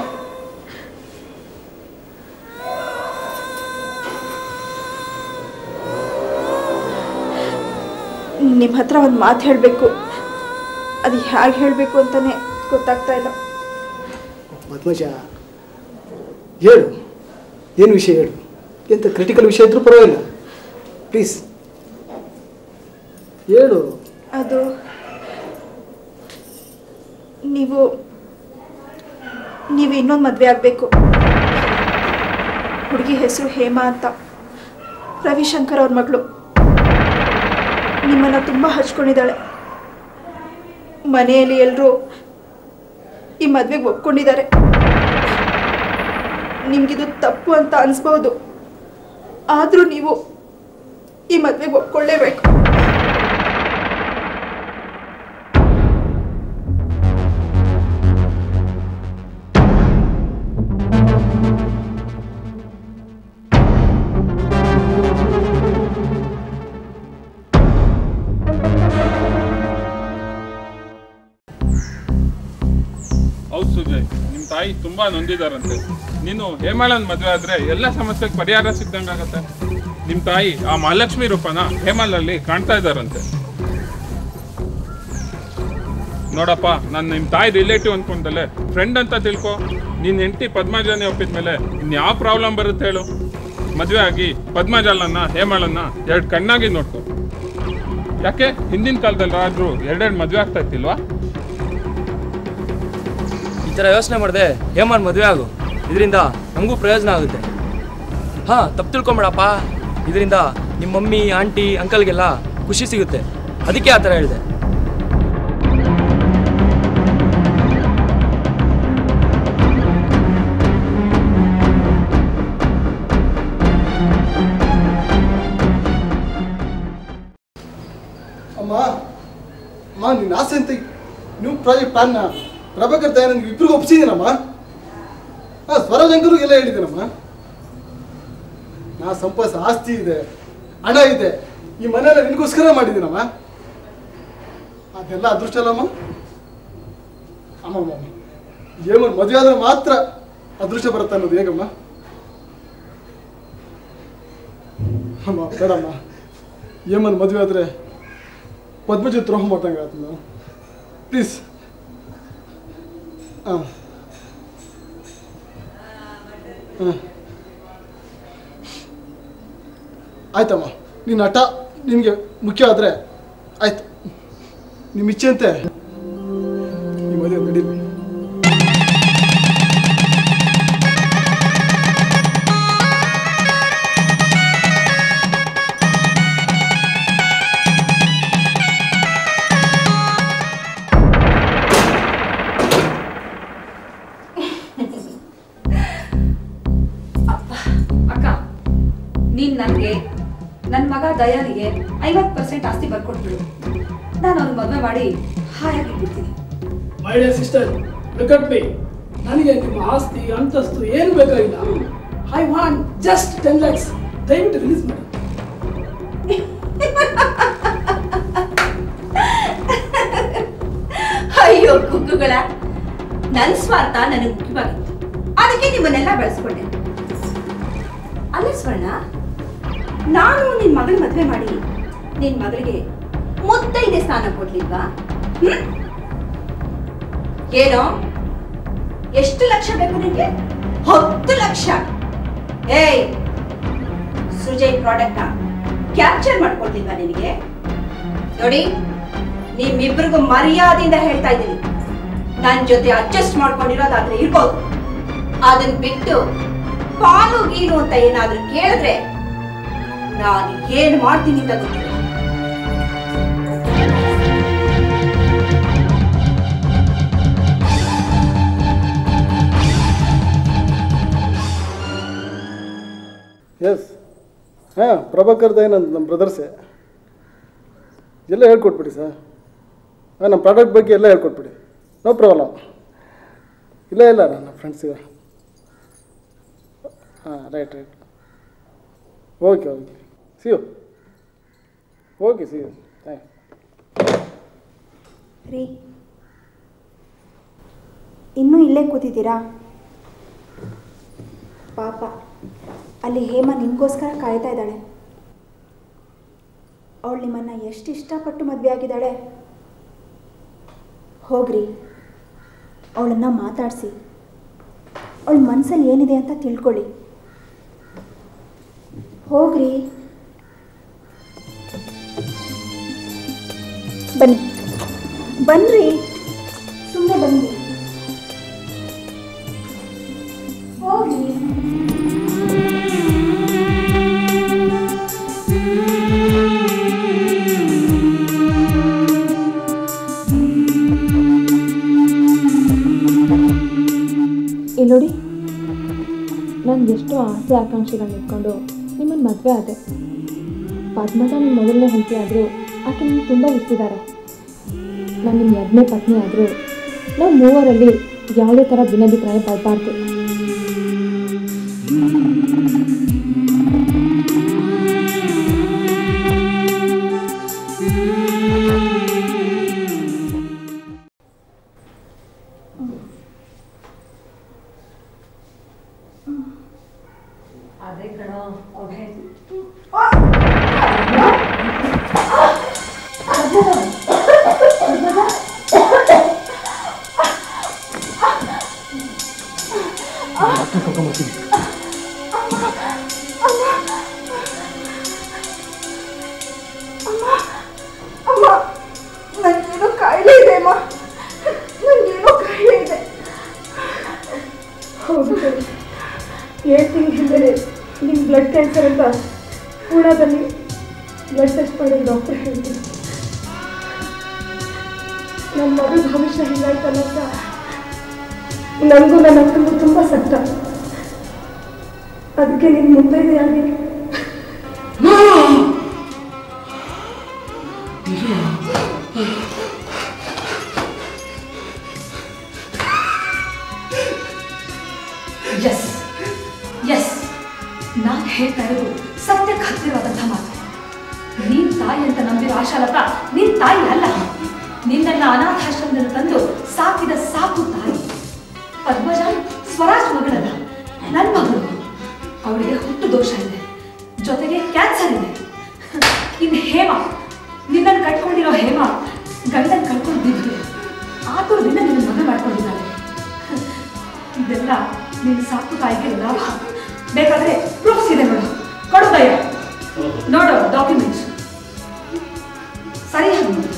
ನಿಮ್ಮ ಹತ್ರ ಒಂದು ಮಾತು ಹೇಳಬೇಕು, ಅದು ಹೇಗೆ ಹೇಳಬೇಕು ಅಂತಲೇ ಗೊತ್ತಾಗ್ತಾ ಇಲ್ಲ. ಮಧ್ಮಜ, ಹೇಳು, ಏನು ವಿಷಯ ಹೇಳು. ಎಂಥ ಕ್ರಿಟಿಕಲ್ ವಿಷಯ ಇದ್ರೂ ಪರವಾಗಿಲ್ಲ, ಪ್ಲೀಸ್ ಹೇಳು. ಅದು ನೀವು ಇನ್ನೊಂದು ಮದುವೆ ಆಗಬೇಕು. ಹುಡುಗಿ ಹೆಸರು ಹೇಮಾ ಅಂತ, ರವಿಶಂಕರ್ ಅವ್ರ ಮಗಳು. ನಿಮ್ಮನ್ನು ತುಂಬ ಹಚ್ಕೊಂಡಿದ್ದಾಳೆ. ಮನೆಯಲ್ಲಿ ಎಲ್ಲರೂ ಈ ಮದುವೆಗೆ ಒಪ್ಕೊಂಡಿದ್ದಾರೆ. ನಿಮಗಿದು ತಪ್ಪು ಅಂತ ಅನಿಸ್ಬೋದು, ಆದರೂ ನೀವು ಈ ಮದುವೆಗೆ ಒಪ್ಕೊಳ್ಳೇಬೇಕು. ಹೌದು ಸುಜಯ್, ನಿಮ್ಮ ತಾಯಿ ತುಂಬಾ ನೊಂದಿದಾರಂತೆ. ನೀನು ಹೇಮಾಳನ್ ಮದುವೆ ಆದ್ರೆ ಎಲ್ಲ ಸಮಸ್ಯೆಗೆ ಪರಿಹಾರ ಸಿಗ್ದಂಗಾಗತ್ತೆ. ನಿಮ್ಮ ತಾಯಿ ಆ ಮಹಾಲಕ್ಷ್ಮಿ ರೂಪನ ಹೇಮಾಲಲ್ಲಿ ಕಾಣ್ತಾ ಇದ್ದಾರಂತೆ. ನೋಡಪ್ಪ, ನಾನು ನಿಮ್ಮ ತಾಯಿ ರಿಲೇಟಿವ್ ಅನ್ಕೊಂಡಲ್ಲೇ ಫ್ರೆಂಡ್ ಅಂತ ತಿಳ್ಕೊ. ನಿನ್ನ ಹೆಂಡತಿ ಪದ್ಮಜಾನೆ ಒಪ್ಪಿದ್ಮೇಲೆ ಇನ್ಯಾವ ಪ್ರಾಬ್ಲಮ್ ಬರುತ್ತೆ ಹೇಳು? ಮದುವೆ ಆಗಿ ಪದ್ಮಜಾಲನ್ನ ಹೇಮಾಳನ್ನ ಎರಡು ಕಣ್ಣಾಗಿ ನೋಡ್ಕೊ. ಯಾಕೆ ಹಿಂದಿನ ಕಾಲದಲ್ಲಿ ರಾಜರು ಎರಡೆರಡು ಮದುವೆ ಆಗ್ತಾ ಇತ್ತಿಲ್ವಾ? ಈ ಥರ ಯೋಚನೆ ಮಾಡಿದೆ ಹೇಮಾನ್ ಮದುವೆ ಆಗು, ಇದರಿಂದ ನಮಗೂ ಪ್ರಯೋಜನ ಆಗುತ್ತೆ. ಹಾಂ, ತಪ್ಪು ತಿಳ್ಕೊಂಬೇಡಪ್ಪ, ಇದರಿಂದ ನಿಮ್ಮ ಮಮ್ಮಿ ಆಂಟಿ ಅಂಕಲ್ಗೆಲ್ಲ ಖುಷಿ ಸಿಗುತ್ತೆ, ಅದಕ್ಕೆ ಆ ಥರ ಹೇಳಿದೆ. ಅಮ್ಮ, ನಿನ್ನ ಆಸೆ ಅಂತ ನ್ಯೂ ಪ್ರಾಜೆಕ್ಟ್ ಪ್ಲಾನ್ನ ಪ್ರಭಾಕರ್ ದಯಾನಂದ್ ಇಬ್ಬರಿಗೂ ಒಪ್ಸಿದ್ದೀನಮ್ಮ. ಸ್ವರಾಜಂಕರಿಗೆಲ್ಲ ಹೇಳಿದ್ದೀನಮ್ಮ. ನಾ ಸಂಪಾದಿಸ ಆಸ್ತಿ ಇದೆ, ಹಣ ಇದೆ, ಈ ಮನೆಯಲ್ಲ ನಿನಗೋಸ್ಕರ ಮಾಡಿದ್ದೀನಮ್ಮ. ಅದೆಲ್ಲ ಅದೃಷ್ಟ ಅಲ್ಲಮ್ಮ. ಅಮ್ಮಮ್ಮ, ಏಮನ್ ಮದುವೆ ಆದ್ರೆ ಮಾತ್ರ ಅದೃಷ್ಟ ಬರುತ್ತೆ ಅನ್ನೋದು ಹೇಗಮ್ಮ? ಅಮ್ಮ ಬೇಡಮ್ಮ, ಏಮನ್ ಮದುವೆ ಆದ್ರೆ ಪದ್ಮಜ ದ್ರೋಹ ಮಾಡ್ದಂಗೆ ಆಯ್ತು ನಾವು. ಪ್ಲೀಸ್. ಹಾಂ ಆಯ್ತಮ್ಮ, ನಿನ್ನ ಹಠ ನಿಮಗೆ ಮುಖ್ಯ ಆದರೆ ಆಯ್ತು, ನಿಮ್ಮ ಇಚ್ಛೆಯಂತೆ ಈ ಮದುವೆ ನಡೀಲಿ. ನೀನು ನನಗೆ ನನ್ನ ಮಗ ದಯಾನಿಗೆ 50% ಆಸ್ತಿ ಬರ್ಕೊಟ್ಬಿಡು. ನಾನು ಅವ್ರ ಮದುವೆ ಮಾಡಿ ಹಾಯಾಗಿ ಬಿಡ್ತೀನಿ. My dear sister, look at me. ನನಗೆ ನಿಮ್ಮ ಆಸ್ತಿ ಅಂತಸ್ತು ಏನು ಬೇಕಾಗಿಲ್ಲ. I want just 10 lakhs. ದಯವಿಟ್ಟು ರಿಲೀಸ್ ಮಾಡಿ. ಅಯ್ಯೋ ಕುಕ್ಕುಗಳ, ನನ್ನ ಸ್ವಾರ್ಥ ನನಗೆ ಮುಖ್ಯವಾಗಿತ್ತು, ಅದಕ್ಕೆ ನಿಮ್ಮನ್ನೆಲ್ಲ ಬೆಳೆಸ್ಕೊಂಡೆ. ಅಲ್ಲ ಸ್ವರ್ಣ, ನಾನು ನಿನ್ ಮಗಳ ಮದುವೆ ಮಾಡಿ ನಿನ್ ಮಗಳಿಗೆ ಮುತ್ತೈದೆ ಸ್ನಾನ ಕೊಡ್ಲಿಲ್ವಾ? ಏನೋ ಎಷ್ಟು ಲಕ್ಷ ಬೇಕು ನಿನ್ಗೆ? 10 ಲಕ್ಷ. ಏಯ್ ಸುಜಯ್ ಪ್ರಾಡಕ್ಟ್ ಕ್ಯಾಪ್ಚರ್ ಮಾಡ್ಕೊಡ್ಲಿಲ್ವಾ ನಿನಗೆ? ನೋಡಿ, ನಿಮ್ಮಿಬ್ಬರಿಗೂ ಮರ್ಯಾದೆಯಿಂದ ಹೇಳ್ತಾ ಇದ್ದೀನಿ, ನನ್ನ ಜೊತೆ ಅಡ್ಜಸ್ಟ್ ಮಾಡ್ಕೊಂಡಿರೋದಾದ್ರೆ ಇರ್ಬೋದು, ಅದನ್ನ ಬಿಟ್ಟು ಪಾಲು ಗೀನು ಅಂತ ಏನಾದ್ರೂ ಕೇಳಿದ್ರೆ ನಾನು ಏನ್ ಮಾಡ್ತೀನಿ ಅಂತ ಗೊತ್ತಿಲ್ಲ. ಎಸ್, ಹಾಂ, ಪ್ರಭಾಕರ್ ದಯಾನಂದ್ ನಮ್ಮ ಬ್ರದರ್ಸೇ. ಎಲ್ಲ ಹೇಳ್ಕೊಟ್ಬಿಡಿ ಸರ್. ನಮ್ಮ ಪ್ರಾಡಕ್ಟ್ ಬಗ್ಗೆ ಎಲ್ಲ ಹೇಳ್ಕೊಟ್ಬಿಡಿ. No problem. ಇಲ್ಲ ನನ್ನ ಫ್ರೆಂಡ್ಸಿಗೆ. ಹಾಂ right. Okay. See you. Okay see you. Thank ರೀ, ಇನ್ನೂ ಇಲ್ಲೇ ಕೂತಿದ್ದೀರಾ? ಪಾಪ, ಅಲ್ಲಿ ಹೇಮಾ ನಿಮಗೋಸ್ಕರ ಕಾಯ್ತಾ ಇದ್ದಾಳೆ. ಅವಳು ನಿಮ್ಮನ್ನು ಎಷ್ಟು ಇಷ್ಟಪಟ್ಟು ಮದುವೆ ಆಗಿದ್ದಾಳೆ. ಹೋಗ್ರಿ, ಅವಳನ್ನು ಮಾತಾಡಿಸಿ, ಅವಳ ಮನಸ್ಸಲ್ಲಿ ಏನಿದೆ ಅಂತ ತಿಳ್ಕೊಳ್ಳಿ. ಹೋಗ್ರಿ, ಬನ್ರಿ, ಸುಮ್ಮನೆ ಬನ್ನಿ, ಹೋಗ್ರಿ. ಇಲ್ಲಿ ನೋಡಿ, ನಾನು ಎಷ್ಟೋ ಆಸೆ ಆಕಾಂಕ್ಷೆಗಳನ್ನ ಇಟ್ಕೊಂಡು ನಿಮ್ಮನ್ನು ಮದುವೆ ಆದೆ. ಪದ್ಮಜ ನಿಮ್ಮ ಮೊದಲನೇ ಹೆಂಡತಿ ಆದರೂ ಆಕೆ ನಿಮ್ಗೆ ತುಂಬ ಇಷ್ಟಿದ್ದಾರೆ. ನಾನು ನಿಮ್ಮ 2ನೇ ಪತ್ನಿ ಆದರೂ ನಾವು ಮೂವರಲ್ಲಿ ಯಾವುದೇ ಥರ ಭಿನ್ನಾಭಿಪ್ರಾಯ ಪಡಬಾರ್ದು. ಅದೇ ಕಣೋ ನನಗೇನೋ ಕಾಯಿಲೆ ಇದೆ ಅಮ್ಮ, ನನಗೇನೋ ಕಾಯಿಲೆ ಇದೆ. ಹೌದು ಸರಿ, 7 ತಿಂಗಳ ಹಿಂದೆ ನಿಮ್ಗೆ ಬ್ಲಡ್ ಕ್ಯಾನ್ಸರ್ ಅಂತ ಪೂನಾದಲ್ಲಿ ಬ್ಲಡ್ ಟೆಸ್ಟ್ ಮಾಡಿ ಡಾಕ್ಟರ್ ಹೇಳ್ತೀನಿ. ನನ್ನ ಮಗಳ ಭವಿಷ್ಯ ಹಿಂಗಾಯ್ತಲ್ಲ ಅಂತ ನನಗೂ ನನ್ನ ಅಕ್ಕನಿಗೂ ತುಂಬ ಸತ್ತ. ಅದಕ್ಕೆ ನೀನು ಮುತ್ತೈದೆಯಾಗಿ ಎಸ್ ನಾನು ಹೇಳ್ತಾ ಇರೋದು ಸತ್ಯಕ್ಕೆ ಹತ್ತಿರವಾದಂಥ ಮಾತು. ನೀನ್ ತಾಯಿ ಅಂತ ನಂಬಿರೋ ಆಶಾಲತಾ ನಿನ್ ತಾಯಿ ಅಲ್ಲ. ನಿನ್ನನ್ನ ಅನಾಥಾಶ್ರಮದಿಂದ ತಂದು ಸಾಕಿದ ಸಾಕು ತಾಯಿ. ಪದ್ಮಜ ಸ್ವರಾಜ್ ಮಗಳಲ್ಲ, ನನ್ನ ಮಗಳು. ಅವಳಿಗೆ ಹುಟ್ಟು ದೋಷ ಇದೆ, ಜೊತೆಗೆ ಕ್ಯಾನ್ಸರ್ ಇದೆ. ಇನ್ನು ಹೇಮ, ನಿನ್ನನ್ನು ಕಟ್ಕೊಂಡಿರೋ ಹೇಮ ಗಂಡನ್ ಕಟ್ಕೊಂಡಿದ್ದು ಆತುರದಿಂದ ನಿನ್ನ ಮದುವೆ ಮಾಡ್ಕೊಂಡಿದ್ದಾಳೆ. ಇದೆಲ್ಲ ನಿನ್ನ ಸಾಕು ತಾಯಿಗೆ ಲಾಭ. ಬೇಕಾದ್ರೆ ಪ್ರೂಫ್ಸ್ ಇದೆ ನೋಡು, ಕೊಡೋದಯ್ಯ. ನೋಡು ಡಾಕ್ಯುಮೆಂಟ್ಸ್ ಸರಿಯಾಗಿ ನೋಡಿ.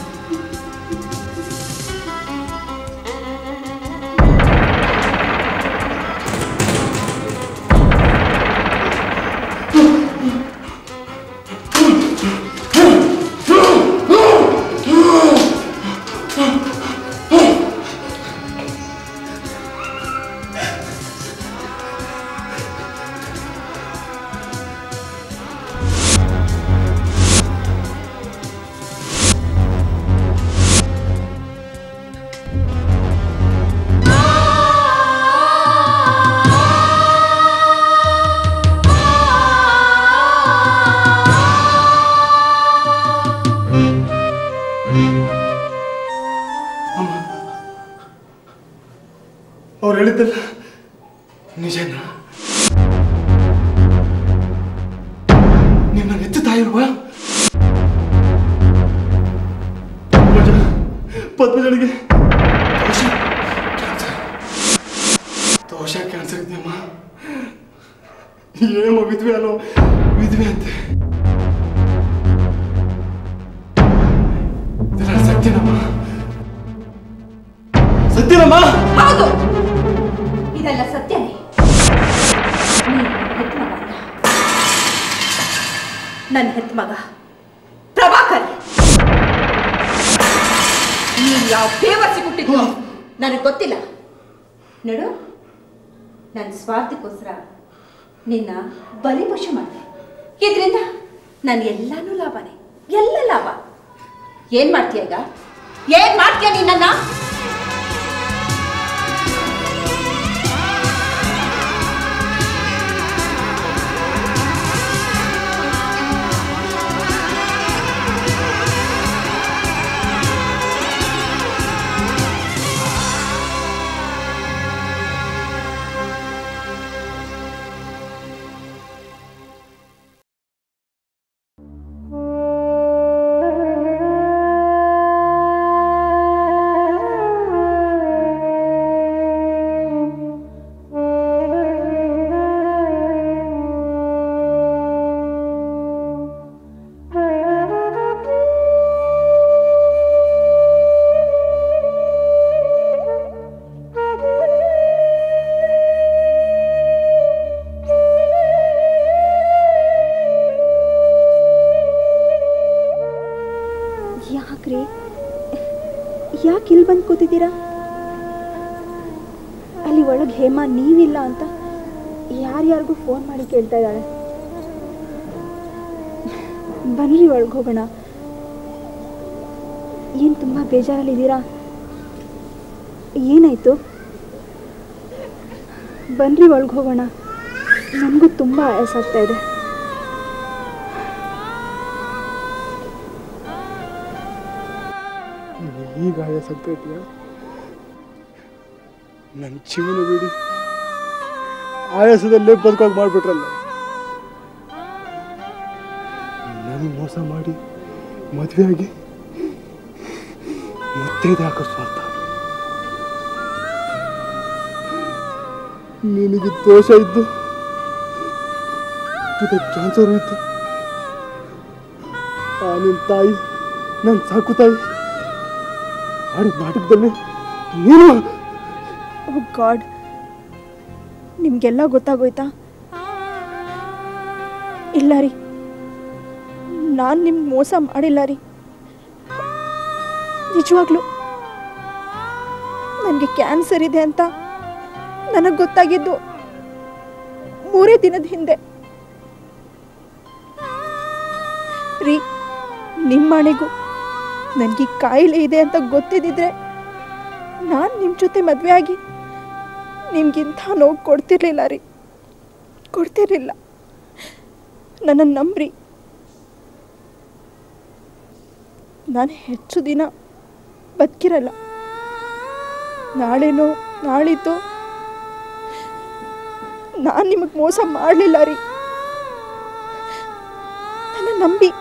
ಅವ್ರು ಹೇಳಿದ್ದಲ್ಲ ನಿಜನಾ? ನಿನ್ನ ಹೆತ್ತ ತಾಯಿಲ್ವಾ? ಪದ್ಮಜನಿಗೆ ದೋಷ ಕ್ಯಾನ್ಸರ್ ಇದೆಯಮ್ಮ. ಏನಮ್ಮ ವಿದ್ವೆ ಅಲ್ಲೋ, ವಿದ್ವೆ ಅಂತೆ. ಇದೆಲ್ಲ ಸತ್ಯನಮ್ಮ? ಸತ್ಯನಮ್ಮ? ಹೌದು, ಇದೆಲ್ಲ ಸತ್ಯನೇ. ನನ್ನ ಹೆತ್ತ ಮಗ ಪ್ರಭಾಕರ್. ನೀನು ಯಾವ ಬೇವರ್ಸಿ ಹುಟ್ಟಿದ್ದು ನನಗೆ ಗೊತ್ತಿಲ್ಲ. ನೋಡು, ನನ್ನ ಸ್ವಾರ್ಥಕ್ಕೋಸ್ಕರ ನಿನ್ನ ಬಲಿಪಶು ಮಾಡಿದೆ. ಇದರಿಂದ ನಾನು ಎಲ್ಲಾನು ಲಾಭನೇ, ಎಲ್ಲ ಲಾಭ. ಏನ್ ಮಾಡ್ತೀಯ ಈಗ? ಏನ್ ಮಾಡ್ತೀಯ ನೀನನ್ನ? ಯಾಕೆ ಇಲ್ಲಿ ಬಂದು ಕೂತಿದ್ದೀರಾ? ಅಲ್ಲಿ ಒಳಗೆ ಹೇಮಾ ನೀವಿಲ್ಲ ಅಂತ ಯಾರ್ಯಾರಿಗೂ ಫೋನ್ ಮಾಡಿ ಕೇಳ್ತಾ ಇದ್ದಾಳೆ. ಬನ್ನಿ ಒಳಗೆ ಹೋಗೋಣ. ಏನು ತುಂಬ ಬೇಜಾರಲ್ಲಿದ್ದೀರಾ? ಏನಾಯಿತು? ಬನ್ನಿ ಒಳಗೆ ಹೋಗೋಣ. ನನಗೂ ತುಂಬ ಆಯಾಸ ಆಗ್ತಾ ಇದೆ. ಈಗ ಆಯಾಸ ಆಗ್ತಾ ಇದೆಯಾ? ನನ್ನ ಜೀವನ ಬಿಡಿ ಆಯಾಸದಲ್ಲೇ ಬದುಕಾಗಿ ಮಾಡಿಬಿಟ್ರಲ್ಲ. ನಾನು ಮೋಸ ಮಾಡಿ ಮದುವೆ ಆಗಿ ಮತ್ತೆ ಇದು ಯಾಕೋ ಸ್ವಾರ್ಥ. ನಿನಗೆ ದೋಷ ಇದ್ದು ಜೊತೆ ಕ್ಯಾನ್ಸರ್ ಇತ್ತು. ನಿನ್ನ ತಾಯಿ ನನ್ನ ಸಾಕು ತಾಯಿ ಆಡಿದ ನಾಟಕದಲ್ಲಿ ನೀನು. ಓ ಗಾಡ್, ನಿಮಗೆಲ್ಲ ಗೊತ್ತಾಗೋಯ್ತಾ? ಇಲ್ಲ ರೀ, ನಾನು ನಿಮ್ಗೆ ಮೋಸ ಮಾಡಿಲ್ಲ ರೀ. ನಿಜವಾಗ್ಲೂ ನನಗೆ ಕ್ಯಾನ್ಸರ್ ಇದೆ ಅಂತ ನನಗೆ ಗೊತ್ತಾಗಿದ್ದು 3 ದಿನದ ಹಿಂದೆ ರೀ. ನಿಮ್ಮ ಮನೆಗೂ ನನಗೆ ಕಾಯಿಲೆ ಇದೆ ಅಂತ ಗೊತ್ತಿದ್ದಿದ್ರೆ ನಾನು ನಿಮ್ಮ ಜೊತೆ ಮದುವೆ ಆಗಿ ನಿಮ್ಗಿಂತ ನೋವು ಕೊಡ್ತಿರ್ಲಿಲ್ಲ ರೀ, ಕೊಡ್ತಿರ್ಲಿಲ್ಲ. ನನ್ನನ್ನು ನಂಬ್ರಿ. ನಾನು ಹೆಚ್ಚು ದಿನ ಬದುಕಿರಲ್ಲ. ನಾಳೆನೋ ನಾಳಿದ್ದು ನಾನು ನಿಮಗೆ ಮೋಸ ಮಾಡಲಿಲ್ಲ ರೀ. ನನ್ನ ನಂಬಿ.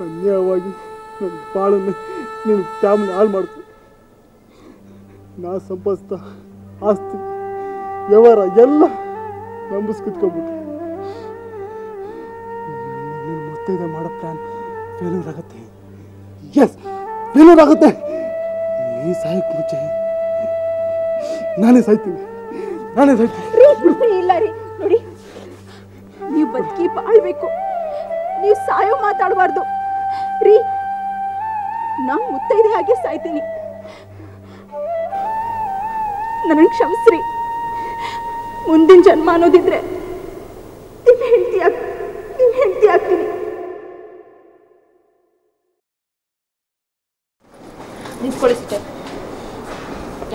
ಅನ್ಯಾಯವಾಗಿ ನನ್ನ ಬಾಳನ್ನು ನೀನು ಫ್ಯಾಮಿಲಿ ಹಾಳು ಮಾಡ್ತು. ನಾ ಸಂಪಾದಿಸ್ತಾ ಆಸ್ತಿ ವ್ಯವಹಾರ ಎಲ್ಲ ನಂಬಿಸ್ಕಿತ್ಕೊಂಡ್ಬಿಟ್ಟು ನೀನು ಮುತ್ತೈದೆ ಮಾಡೋ ಪ್ಲ್ಯಾನ್ ಫೇಲ್ಯೂರ್ ಆಗುತ್ತೆ. ಎಸ್, ಫೇಲ್ಯೂರ್ ಆಗುತ್ತೆ. ನೀ ಸಾಯಕ್ಕೆ ಮುಂಚೆ ನಾನೇ ಸಾಯ್ತೀನಿ. ಇಲ್ಲ ರೀ, ನೋಡಿ, ನೀವು ಬದುಕಿ ಬಾಳ್ಬೇಕು. ನೀವು ಸಾಯೋ ಮಾತಾಡಬಾರ್ದು ರೀ. ನಾನು ಮುತ್ತೈದೆ ಹಾಗೆ ಸಾಯ್ತೀನಿ. ನನಗೆ ಕ್ಷಮಿಸ್ರಿ. ಮುಂದಿನ ಜನ್ಮ ಅನ್ನೋದಿದ್ರೆ ನಿಮ್ಮ ಹೆಂಡತಿ ಆಗ್ತೀನಿ. ನಿಂತ್ಕೊಳ್ಳಿ ಸಿಸ್ಟರ್.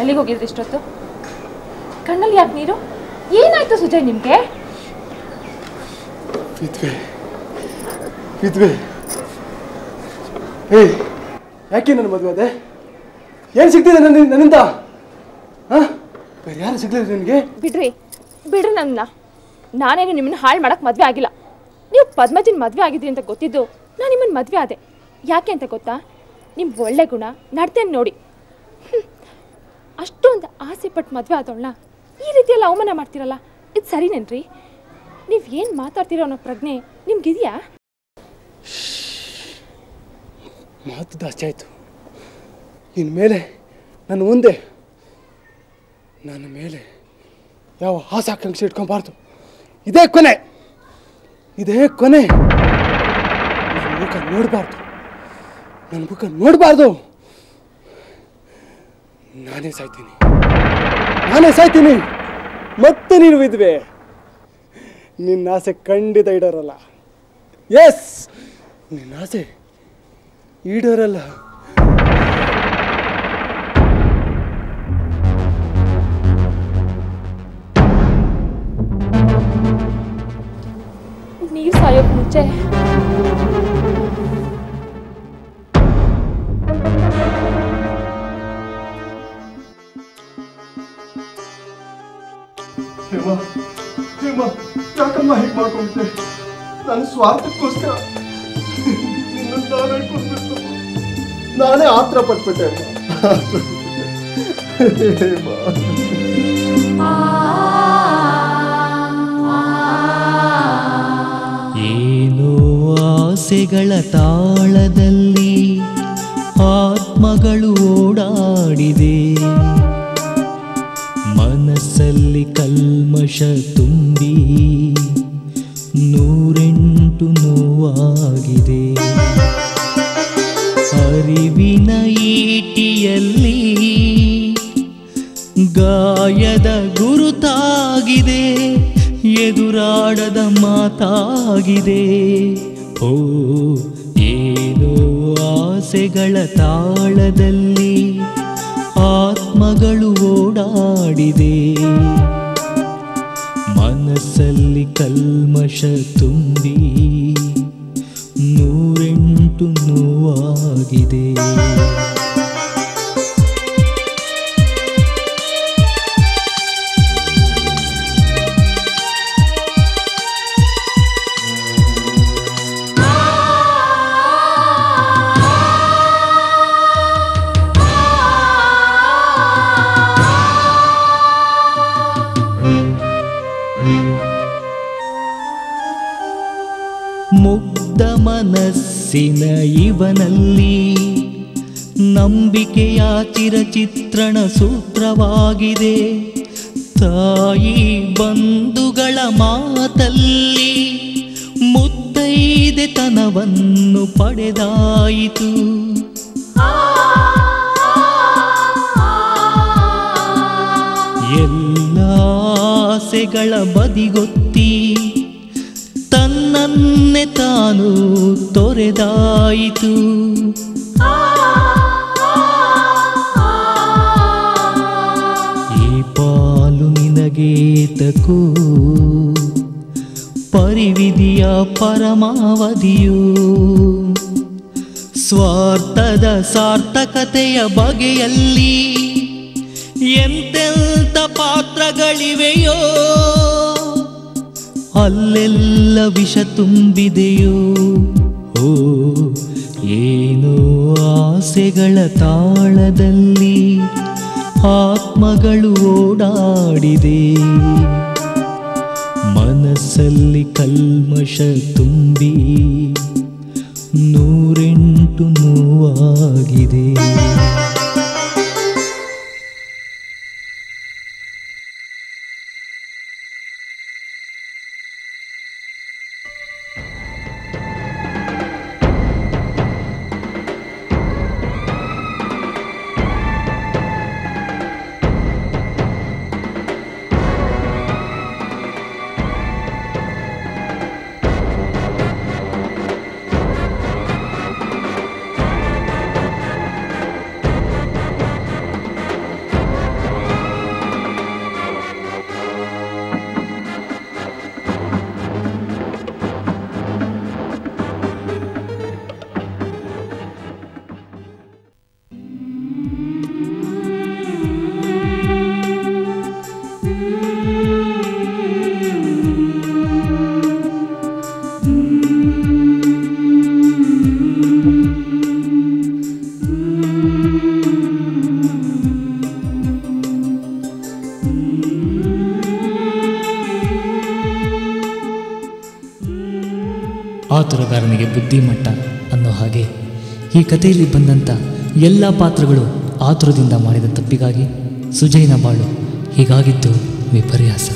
ಎಲ್ಲಿಗೆ ಹೋಗಿದ್ರಿ ಇಷ್ಟೊತ್ತು? ಕಣ್ಣಲ್ಲಿ ಯಾಕೆ ನೀರು? ಏನಾಯ್ತು ಸುಜಯ್ ನಿಮ್ಗೆ? ವಿದ್ವೆ ಯಾಕೆ ನನ್ನ ಮದುವೆ ಅದೇ? ಏನು ಸಿಗ್ತಿದೆ ನನ್ನಿಂದ? ಬೇರೆ ಯಾರು ಸಿಗ್ಲಿಲ್ಲ ನಿನಗೆ? ಬಿಡ್ರಿ ನನ್ನ. ನಾನೇನು ನಿಮ್ಮನ್ನ ಹಾಳು ಮಾಡಕ್ಕೆ ಮದುವೆ ಆಗಿಲ್ಲ. ನೀವು ಪದ್ಮಜಿನ ಮದುವೆ ಆಗಿದ್ರಿ ಅಂತ ಗೊತ್ತಿದ್ದು ನಾನು ನಿಮ್ಮನ್ನ ಮದುವೆ ಆದೆ. ಯಾಕೆ ಅಂತ ಗೊತ್ತಾ? ನಿಮ್ಮ ಒಳ್ಳೆ ಗುಣ ನಡ್ತೇನೆ ನೋಡಿ. ಅಷ್ಟೊಂದು ಆಸೆ ಪಟ್ಟು ಮದುವೆ ಆದವಳನ್ನ ಈ ರೀತಿಯೆಲ್ಲ ಅವಮಾನ ಮಾಡ್ತೀರಲ್ಲ, ಇದು ಸರಿನೇನ್ರಿ? ನೀವು ಏನು ಮಾತಾಡ್ತೀರೋ ಅನ್ನೋ ಪ್ರಜ್ಞೆ ನಿಮ್ಗಿದೆಯಾ? ಮಾತು ಜಾಸ್ತಿ ಆಯಿತು. ಇನ್ಮೇಲೆ ನನ್ನ ಮೇಲೆ ಯಾವ ಆಸೆ ಆಕಾಂಕ್ಷೆ ಇಟ್ಕೊಬಾರ್ದು. ಇದೇ ಕೊನೆ. ನನ್ನ ಮುಖ ನೋಡಬಾರ್ದು. ನಾನೇ ಸಾಯ್ತೀನಿ. ಮತ್ತೆ ನೀನು ವಿದ್ವೆ. ನಿನ್ನ ಆಸೆ ಖಂಡಿತ ಇಡೋರಲ್ಲ. ಎಸ್, ನಿನ್ನ ಆಸೆ ಈಡೇರಲ್ಲ. ನೀರು ಸಾಯೋಕೆ ಮುಂಚೆ ಹೇಮ, ಯಾಕಮ್ಮ ಹೀಗೆ ಮಾಡ್ಕೊಂಡ್ಬಿಟ್ಟೆ? ನನ್ನ ಸ್ವಾರ್ಥಕ್ಕೋಸ್ಕರ ನಾನೇ ಕೊಂದ್ಬಿಟ್ಟು ನಾನೇ ಆತ್ರ ಪಟ್ಬಿಟ್ಟೆ ಏನೋ ಆಸೆಗಳ ತಾಳದಲ್ಲಿ ಆತ್ಮಗಳು ಓಡಾಡಿದೆ, ಮನಸ್ಸಲ್ಲಿ ಕಲ್ಮಶ ತುಂಬಿ 108 ನೋವಾಗಿದೆ. ಅರಿವಿನ ಈಟಿಯಲ್ಲಿ ಗಾಯದ ಗುರುತಾಗಿದೆ, ಎದುರಾಡದ ಮಾತಾಗಿದೆ. ಓ ಏನೋ ಆಸೆಗಳ ತಾಳದಲ್ಲಿ ಆತ್ಮಗಳು ಓಡಾಡಿದೆ, ಮನಸ್ಸಲ್ಲಿ ಕಲ್ಮಶ ತುಂಬಿ 108 ನೋವಾಗಿದೆ. ಮುಗ್ಧ ಮನಸ್ಸಿನ ಇವನಲ್ಲಿ ನಂಬಿಕೆಯ ಚಿರಚಿತ್ರಣ ಸೂತ್ರವಾಗಿದೆ. ತಾಯಿ ಬಂಧುಗಳ ಮಾತಲ್ಲಿ ಮುತ್ತೈದೆತನವನ್ನು ಪಡೆದಾಯಿತು. ಎಲ್ಲ ಆಸೆಗಳ ಬದಿಗೊತ್ತಿ ತನ್ನನ್ನೇ ತಾನು ತೊರೆದಾಯಿತು. ಈ ಪಾಲು ನಿನಗೇತಕೋ ಪರಿವಿಧಿಯ ಪರಮಾವಧಿಯು, ಸ್ವಾರ್ಥದ ಸಾರ್ಥಕತೆಯ ಬಗೆಯಲ್ಲಿ ಎಂತೆಂಥ ಪಾತ್ರಗಳಿವೆಯೋ, ಅಲ್ಲೆಲ್ಲ ವಿಷ ತುಂಬಿದೆಯೋ. ಓ ಏನೋ ಆಸೆಗಳ ತಾಳದಲ್ಲಿ ಆತ್ಮಗಳು ಓಡಾಡಿದೆ, ಮನಸ್ಸಲ್ಲಿ ಕಲ್ಮಶ ತುಂಬಿ 108 ನೋವಾಗಿದೆ. ಆತುರಗಾರನಿಗೆ ಬುದ್ಧಿಮಟ್ಟ ಅನ್ನೋ ಹಾಗೆ ಈ ಕಥೆಯಲ್ಲಿ ಬಂದಂಥ ಎಲ್ಲ ಪಾತ್ರಗಳು ಆತುರದಿಂದ ಮಾಡಿದ ತಪ್ಪಿಗಾಗಿ ಸುಜಯ್ನ ಬಾಳು ಹೀಗಾಗಿದ್ದು ವಿಪರ್ಯಾಸ.